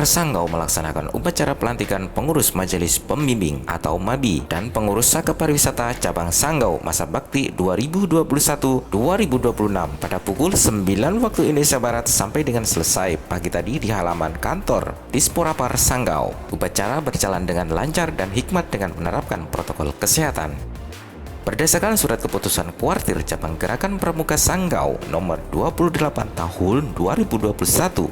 Sanggau melaksanakan upacara pelantikan pengurus Majelis Pembimbing atau MABI dan pengurus Saka Pariwisata Cabang Sanggau Masa Bakti 2021-2026 pada pukul 9 waktu Indonesia Barat sampai dengan selesai pagi tadi di halaman kantor Disporapar Sanggau. Upacara berjalan dengan lancar dan hikmat dengan menerapkan protokol kesehatan. Berdasarkan surat keputusan Kuartir Cabang Gerakan Pramuka Sanggau nomor 28 tahun 2021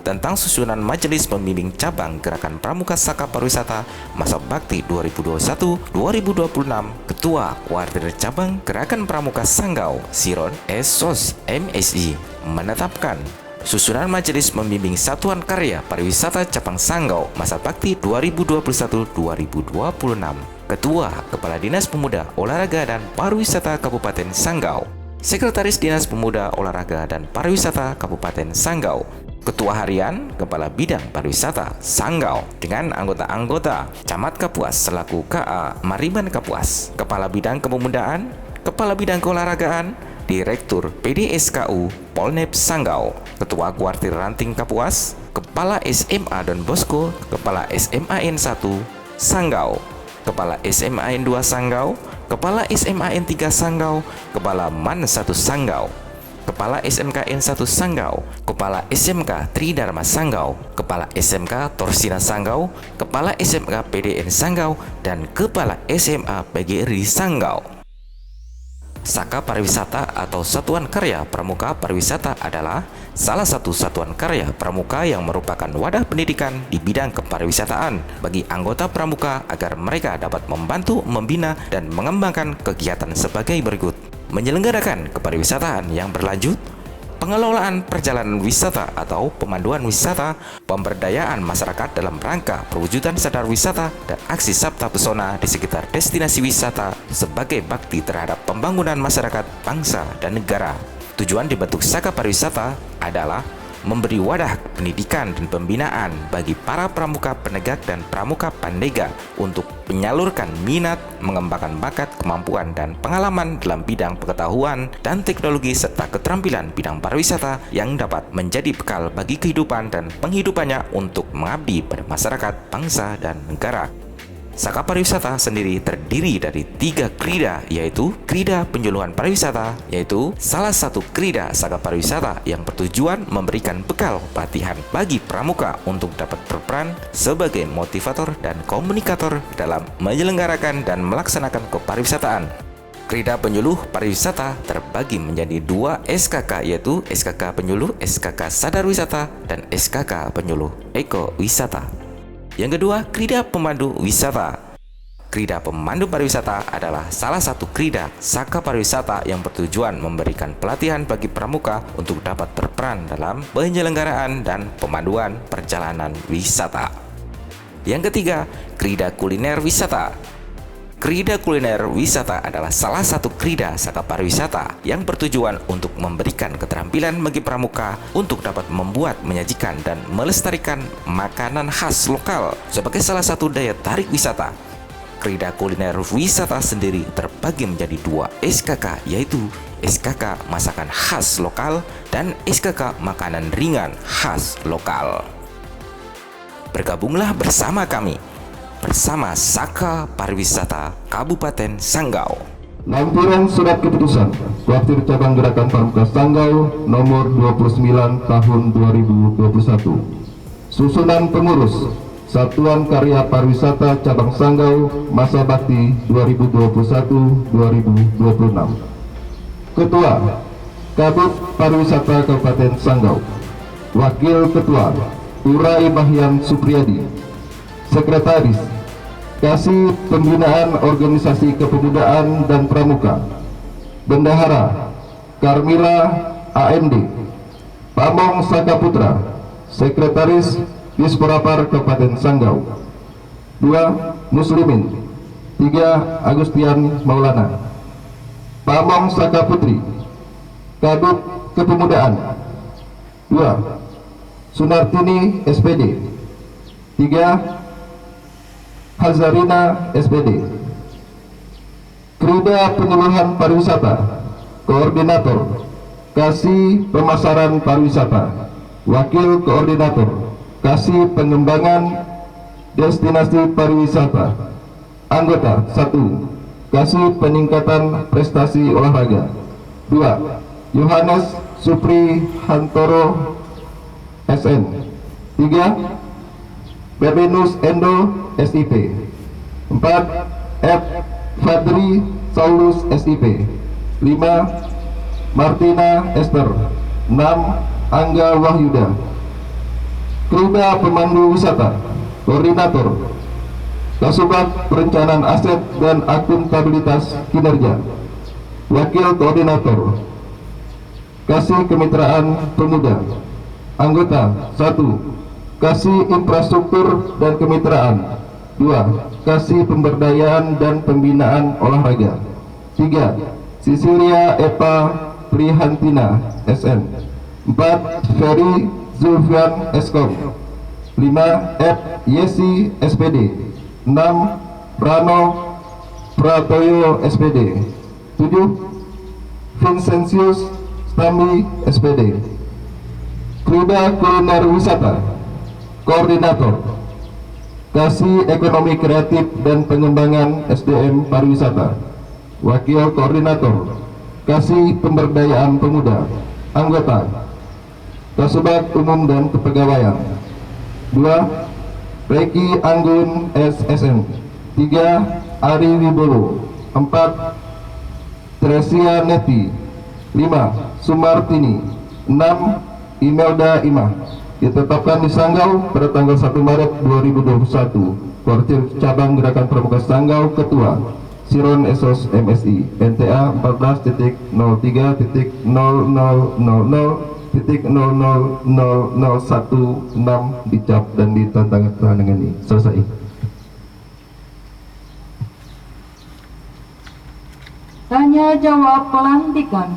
tentang susunan Majelis Pembimbing Cabang Gerakan Pramuka Saka Pariwisata Masa Bakti 2021-2026, Ketua Kuartir Cabang Gerakan Pramuka Sanggau Siron Sos MSI menetapkan susunan Majelis Pembimbing Satuan Karya Pariwisata Cabang Sanggau Masa Bakti 2021-2026. Ketua Kepala Dinas Pemuda, Olahraga dan Pariwisata Kabupaten Sanggau, Sekretaris Dinas Pemuda, Olahraga dan Pariwisata Kabupaten Sanggau, Ketua Harian Kepala Bidang Pariwisata Sanggau dengan anggota-anggota Camat Kapuas selaku KA Mariman Kapuas, Kepala Bidang Kepemudaan, Kepala Bidang Keolahragaan, Direktur PDSKU Polnep Sanggau, Ketua Kuartir Ranting Kapuas, Kepala SMA Don Bosco, Kepala SMAN 1 Sanggau, Kepala SMAN 2 Sanggau, Kepala SMAN 3 Sanggau, Kepala MAN 1 Sanggau, Kepala SMKN 1 Sanggau, Kepala SMK Tridharma Sanggau, Kepala SMK Torsina Sanggau, Kepala SMK PDN Sanggau, dan Kepala SMA PGRI Sanggau. Saka Pariwisata atau Satuan Karya Pramuka Pariwisata adalah salah satu satuan karya pramuka yang merupakan wadah pendidikan di bidang kepariwisataan bagi anggota pramuka agar mereka dapat membantu, membina, dan mengembangkan kegiatan sebagai berikut: menyelenggarakan kepariwisataan yang berlanjut, pengelolaan perjalanan wisata atau pemanduan wisata, pemberdayaan masyarakat dalam rangka perwujudan sadar wisata dan aksi sabta pesona di sekitar destinasi wisata sebagai bakti terhadap pembangunan masyarakat, bangsa, dan negara. Tujuan dibentuk Saka Pariwisata adalah memberi wadah pendidikan dan pembinaan bagi para pramuka penegak dan pramuka pandega untuk menyalurkan minat, mengembangkan bakat, kemampuan, dan pengalaman dalam bidang pengetahuan dan teknologi serta keterampilan bidang pariwisata yang dapat menjadi bekal bagi kehidupan dan penghidupannya untuk mengabdi pada masyarakat, bangsa, dan negara. Saka Pariwisata sendiri terdiri dari 3 krida, yaitu krida penyuluhan pariwisata, yaitu salah satu krida Saka Pariwisata yang bertujuan memberikan bekal pelatihan bagi pramuka untuk dapat berperan sebagai motivator dan komunikator dalam menyelenggarakan dan melaksanakan kepariwisataan. Krida penyuluh pariwisata terbagi menjadi 2 SKK, yaitu SKK Penyuluh, SKK Sadar Wisata, dan SKK Penyuluh Eko Wisata. Yang kedua, krida pemandu wisata. Krida pemandu pariwisata adalah salah satu krida Saka Pariwisata yang bertujuan memberikan pelatihan bagi pramuka untuk dapat berperan dalam penyelenggaraan dan pemanduan perjalanan wisata. Yang ketiga, krida kuliner wisata. Krida kuliner wisata adalah salah satu krida Saka Pariwisata yang bertujuan untuk memberikan keterampilan bagi pramuka untuk dapat membuat, menyajikan, dan melestarikan makanan khas lokal sebagai salah satu daya tarik wisata. Krida kuliner wisata sendiri terbagi menjadi 2 SKK, yaitu SKK Masakan Khas Lokal dan SKK Makanan Ringan Khas Lokal. Bergabunglah bersama kami bersama Saka Pariwisata Kabupaten Sanggau. Lampiran Surat Keputusan Kuartir Cabang Gerakan Pramuka Sanggau nomor 29 tahun 2021. Susunan pengurus Satuan Karya Pariwisata Cabang Sanggau Masa Bakti 2021-2026. Ketua Kabut Pariwisata Kabupaten Sanggau. Wakil Ketua Urai Bahyan Supriyadi. Sekretaris Kasih Pembinaan Organisasi Kepemudaan dan Pramuka. Bendahara Karmila AMD. Pamong Saka Putra, Sekretaris Disporapar Kabupaten Sanggau. 2 Muslimin. 3 Agustian Maulana. Pamong Saka Putri, Kadut Kepemudaan. 2 Sunartini SPD. 3. Hazarina SPD. Krida Penyuluhan Pariwisata, Koordinator Kasih Pemasaran Pariwisata, Wakil Koordinator Kasih Pengembangan Destinasi Pariwisata. Anggota 1. Kasih Peningkatan Prestasi Olahraga. 2. Yohanes Supri Hantoro SN. 3. Bebenus Endo SIP. 4. F. Fadri Saulus SIP. 5. Martina Esther. 6. Angga Wahyuda. Krida Pemandu Wisata, Koordinator Kasubag Perencanaan Aset dan Akuntabilitas Kinerja, Wakil Koordinator Kasih Kemitraan Pemuda. Anggota 1. Kasih Infrastruktur dan Kemitraan. 2. Kasih Pemberdayaan dan Pembinaan Olahraga. 3. Sisilia Epa Prihantina SN. 4. Ferry Zulfian Eskom. 5. F. Yesi SPD. 6. Rano Pratoyo SPD. 7. Vincentius Stami SPD. Krida Kuliner Wisata, Koordinator Kasih Ekonomi Kreatif dan Pengembangan SDM Pariwisata, Wakil Koordinator Kasih Pemberdayaan Pemuda. Anggota Kasubag Umum dan Kepegawaian. 2. Reki Anggun SSN. 3. Ari Wibowo. 4. Tresia Neti. 5. Sumartini. 6. Imelda Imah. Ditetapkan di Sanggau pada tanggal 1 Maret 2021. Koordinator Cabang Gerakan Pramuka Sanggau, Ketua Siron Esos MSI, NTA 14.0000.0000016 dicap dan ditandatangani. Selesai. Tanya jawab pelantikan.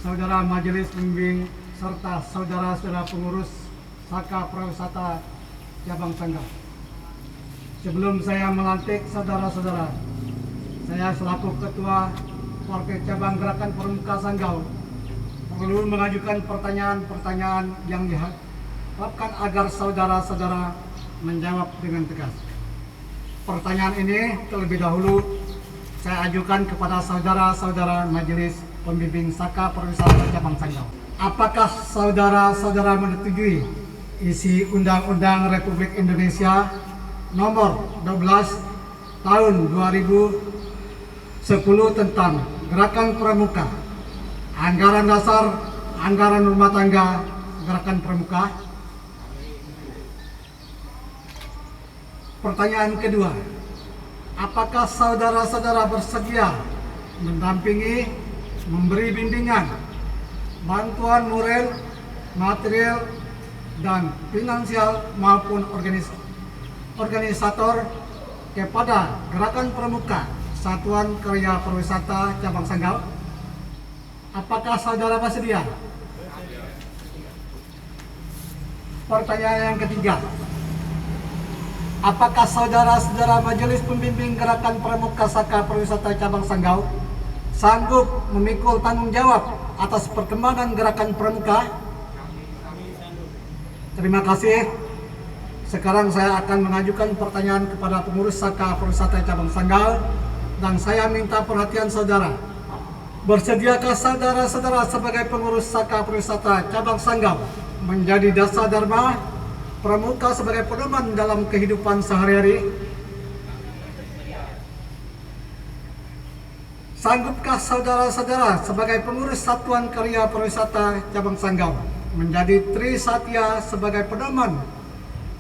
Saudara Majelis Pembimbing serta saudara-saudara pengurus Saka Pariwisata Cabang Sanggau. Sebelum saya melantik saudara-saudara, saya selaku Ketua Partai Cabang Gerakan Pramuka Sanggau perlu mengajukan pertanyaan-pertanyaan yang diharapkan agar saudara-saudara menjawab dengan tegas. Pertanyaan ini terlebih dahulu saya ajukan kepada saudara-saudara Majelis Pembimbing Saka Pariwisata Cabang Sanggau. Apakah saudara-saudara menyetujui isi Undang-Undang Republik Indonesia Nomor 12 Tahun 2010 tentang Gerakan Pramuka, Anggaran Dasar, Anggaran Rumah Tangga, Gerakan Pramuka? Pertanyaan kedua, apakah saudara-saudara bersedia mendampingi, memberi bimbingan, bantuan moral, material, dan finansial maupun organisator kepada Gerakan Pramuka Satuan Karya Pariwisata Cabang Sanggau? Apakah saudara bersedia? Pertanyaan yang ketiga, apakah saudara-saudara Majelis Pembimbing Gerakan Pramuka Saka Pariwisata Cabang Sanggau sanggup memikul tanggung jawab atas perkembangan Gerakan Pramuka? Terima kasih. Sekarang saya akan mengajukan pertanyaan kepada pengurus Saka Pariwisata Cabang Sanggau dan saya minta perhatian saudara. Bersediakah saudara-saudara sebagai pengurus Saka Pariwisata Cabang Sanggau menjadi dasar dharma pramuka sebagai pedoman dalam kehidupan sehari-hari? Sanggupkah saudara-saudara sebagai pengurus Satuan Karya Pariwisata Cabang Sanggau menjadi trisatya sebagai pedoman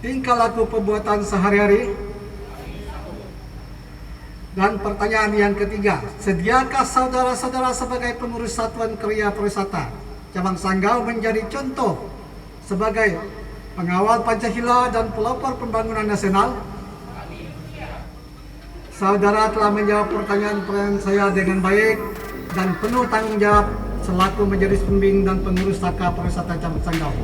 tingkah laku perbuatan sehari-hari? Dan pertanyaan yang ketiga, sediakah saudara-saudara sebagai pengurus Satuan Karya Pariwisata Cabang Sanggau menjadi contoh sebagai pengawal Pancasila dan pelopor pembangunan nasional? Saudara telah menjawab pertanyaan-pertanyaan saya dengan baik dan penuh tanggung jawab selaku Majelis Pembimbing dan Pengurus Saka Pariwisata Cabang Sanggau.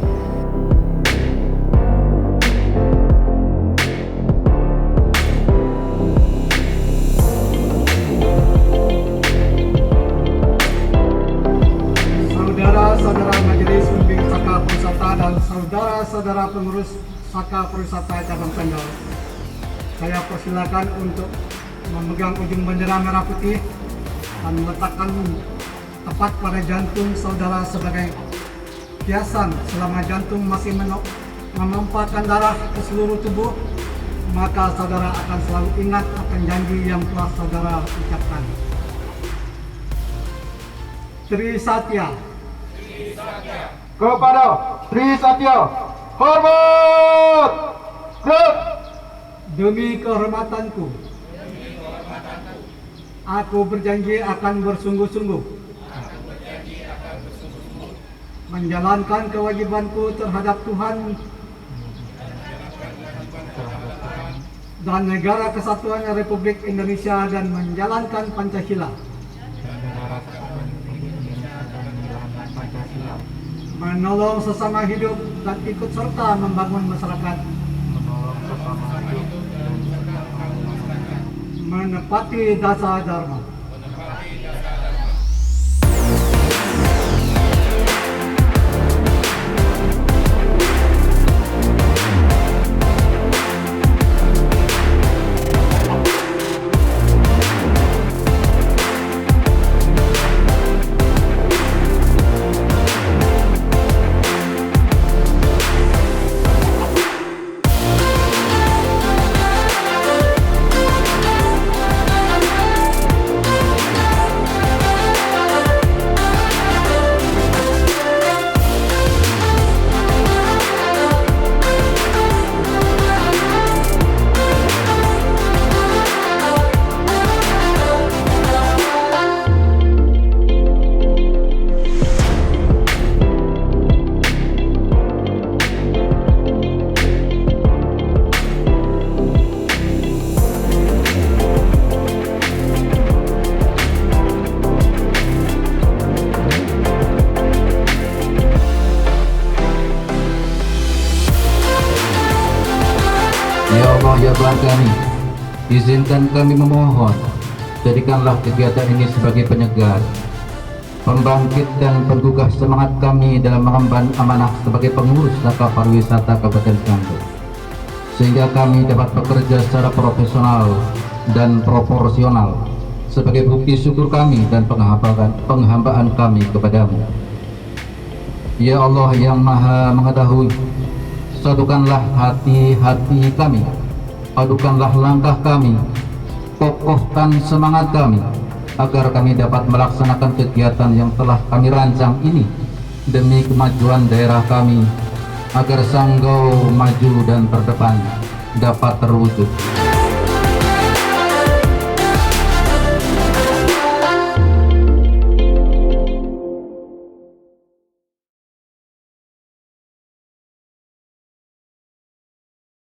Saudara-saudara Majelis Pembimbing Saka Pariwisata dan saudara-saudara pengurus Saka Pariwisata Cabang Sanggau, saya persilakan untuk memegang ujung bendera merah putih dan meletakkan tepat pada jantung saudara sebagai hiasan selama jantung masih menampakkan darah ke seluruh tubuh, maka saudara akan selalu ingat akan janji yang telah saudara ucapkan. Trisatya. Kepada Trisatya, hormat. Demi kehormatanku, aku berjanji akan bersungguh-sungguh menjalankan kewajibanku terhadap Tuhan dan Negara Kesatuan Republik Indonesia dan menjalankan Pancasila, menolong sesama hidup dan ikut serta membangun masyarakat, menepati dasar dharma. Ya Allah, ya Tuhan kami, izinkan kami memohon, jadikanlah kegiatan ini sebagai penyegar, pembangkit dan penggugah semangat kami dalam mengemban amanah sebagai pengurus Saka Pariwisata Kabupaten Sanggau, sehingga kami dapat bekerja secara profesional dan proporsional sebagai bukti syukur kami dan penghambaan kami kepadamu. Ya Allah yang Maha Mengetahui, satukanlah hati-hati kami, padukanlah langkah kami, kokohkan semangat kami, agar kami dapat melaksanakan kegiatan yang telah kami rancang ini demi kemajuan daerah kami, agar Sanggau maju dan terdepan dapat terwujud.